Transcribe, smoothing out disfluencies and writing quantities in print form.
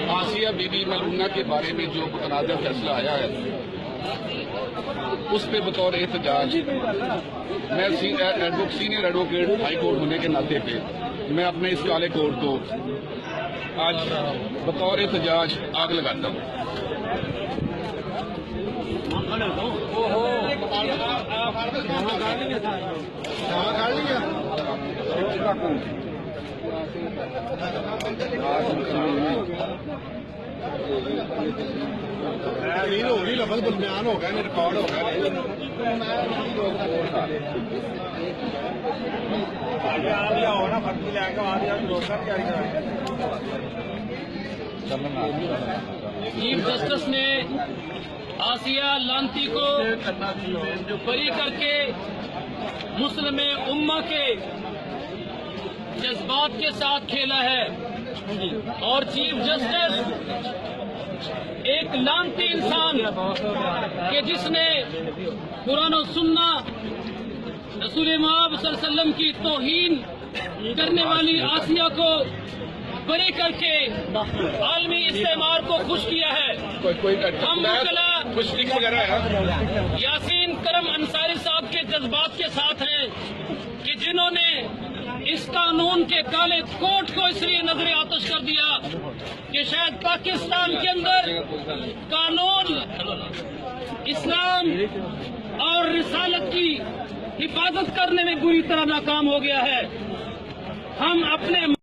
Asiya be be ملونہ کے بارے میں جو متنازع فیصلہ آیا ہے اس پہ بطور احتجاج میں سینئر ایڈوکیٹ ہائی کورٹ ہونے کے ناطے پہ میں اپنے اس کالے کوٹ کو آج بطور احتجاج آگ لگاتا ہوں۔ ہوگی لفظ بیان ہو گیا ریکارڈ ہو گیا چیف جسٹس نے آسیہ لانتی کو بری کر کے مسلم امہ کے جذبات کے ساتھ کھیلا ہے اور چیف جسٹس ایک لانتی انسان کہ جس نے قرآن و سنہ رسول مآب صلی اللہ علیہ وسلم کی توہین کرنے والی آسیہ کو بری کر کے عالمی استعمار کو خوش کیا ہے۔ ہم یاسین کرم انصاری صاحب کے جذبات کے ساتھ ہیں کہ جنہوں نے اس قانون کے کالے کوٹ کو اس لیے نظر آتش کر دیا کہ شاید پاکستان کے اندر قانون اسلام اور رسالت کی حفاظت کرنے میں بری طرح ناکام ہو گیا ہے۔ ہم اپنے